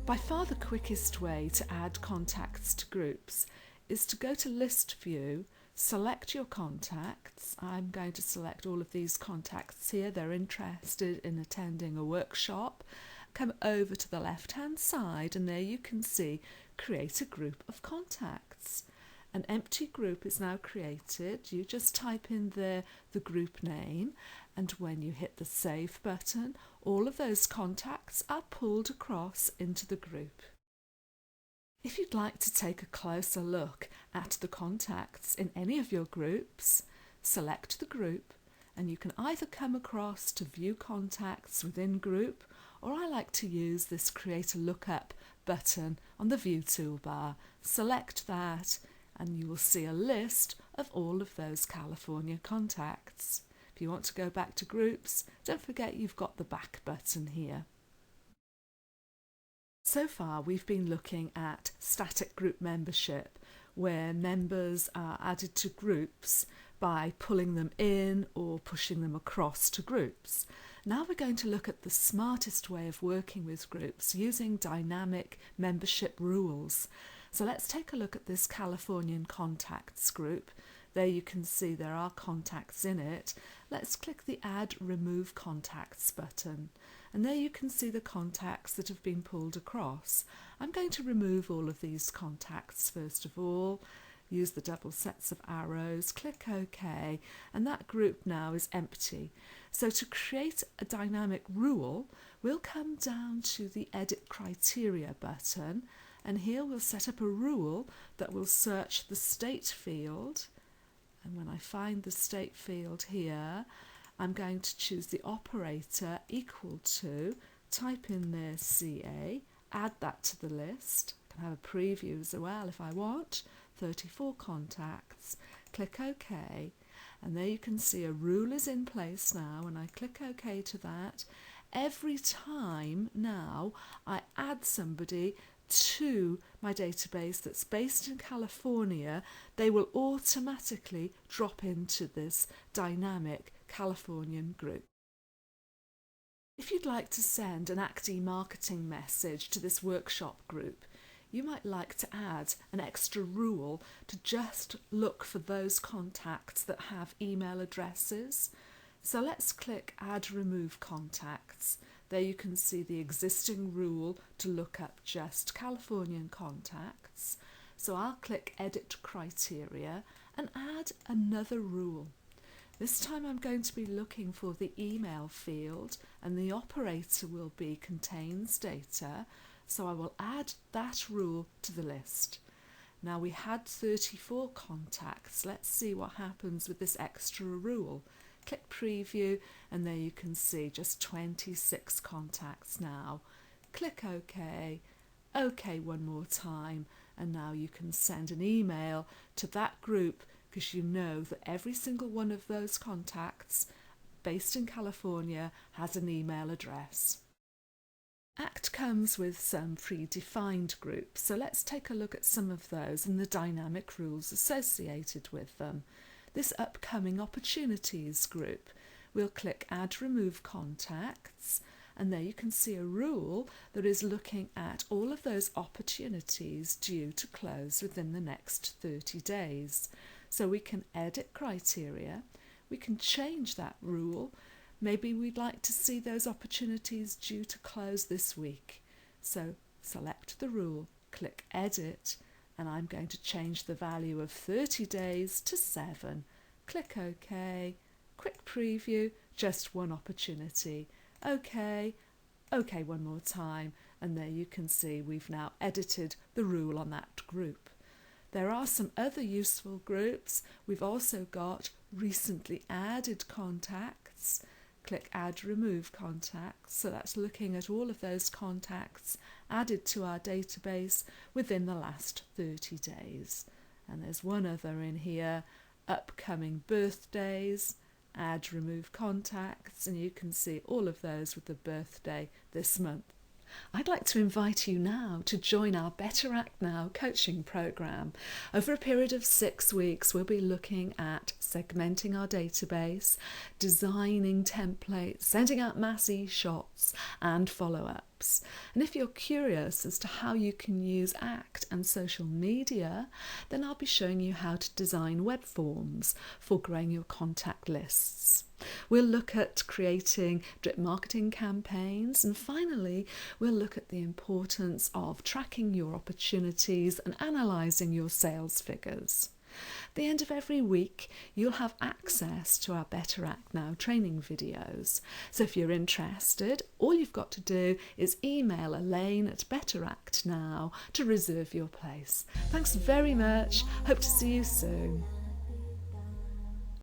By far the quickest way to add contacts to groups is to go to List View, select your contacts. I'm going to select all of these contacts here. They're interested in attending a workshop. Come over to the left-hand side and there you can see Create a Group of Contacts. An empty group is now created. You just type in there the group name, and when you hit the Save button, all of those contacts are pulled across into the group. If you'd like to take a closer look at the contacts in any of your groups, select the group and you can either come across to View Contacts within Group, or I like to use this Create a Lookup button on the View toolbar. Select that and you will see a list of all of those California contacts. If you want to go back to groups, don't forget you've got the back button here. So far we've been looking at static group membership, where members are added to groups by pulling them in or pushing them across to groups. Now we're going to look at the smartest way of working with groups using dynamic membership rules. So let's take a look at this Californian contacts group. There you can see there are contacts in it. Let's click the Add Remove Contacts button. And there you can see the contacts that have been pulled across. I'm going to remove all of these contacts first of all. Use the double sets of arrows, click OK, and that group now is empty. So to create a dynamic rule, we'll come down to the Edit Criteria button, and here we'll set up a rule that will search the state field. And when I find the state field here, I'm going to choose the operator equal to, type in there CA, add that to the list. I can have a preview as well if I want. 34 contacts, click OK, and there you can see a rule is in place now. When I click OK to that, every time now I add somebody to my database that's based in California, they will automatically drop into this dynamic Californian group. If you'd like to send an ACT marketing message to this workshop group, you might like to add an extra rule to just look for those contacts that have email addresses. So let's click Add Remove Contacts. There you can see the existing rule to look up just Californian contacts. So I'll click Edit Criteria and add another rule. This time I'm going to be looking for the email field, and the operator will be contains data. So I will add that rule to the list. Now we had 34 contacts. Let's see what happens with this extra rule. Click Preview and there you can see just 26 contacts now. Click OK, OK one more time, and now you can send an email to that group because you know that every single one of those contacts based in California has an email address. ACT comes with some predefined groups, so let's take a look at some of those and the dynamic rules associated with them. This upcoming opportunities group, we'll click Add Remove Contacts, and there you can see a rule that is looking at all of those opportunities due to close within the next 30 days. So we can edit criteria, we can change that rule. Maybe we'd like to see those opportunities due to close this week. So select the rule, click Edit, and I'm going to change the value of 30 days to 7. Click OK, quick preview, just one opportunity. OK, OK one more time, and there you can see we've now edited the rule on that group. There are some other useful groups. We've also got recently added contacts. Click Add Remove Contacts, so that's looking at all of those contacts added to our database within the last 30 days. And there's one other in here, upcoming birthdays, Add Remove Contacts, and you can see all of those with the birthday this month. I'd like to invite you now to join our betterACTnow coaching program. Over a period of 6 weeks, we'll be looking at segmenting our database, designing templates, sending out mass e-shots and follow-ups. groups. And if you're curious as to how you can use ACT and social media, then I'll be showing you how to design web forms for growing your contact lists. We'll look at creating drip marketing campaigns, and finally we'll look at the importance of tracking your opportunities and analysing your sales figures. At the end of every week, you'll have access to our betterACTnow training videos. So if you're interested, all you've got to do is email Elene at betterACTnow to reserve your place. Thanks very much. Hope to see you soon.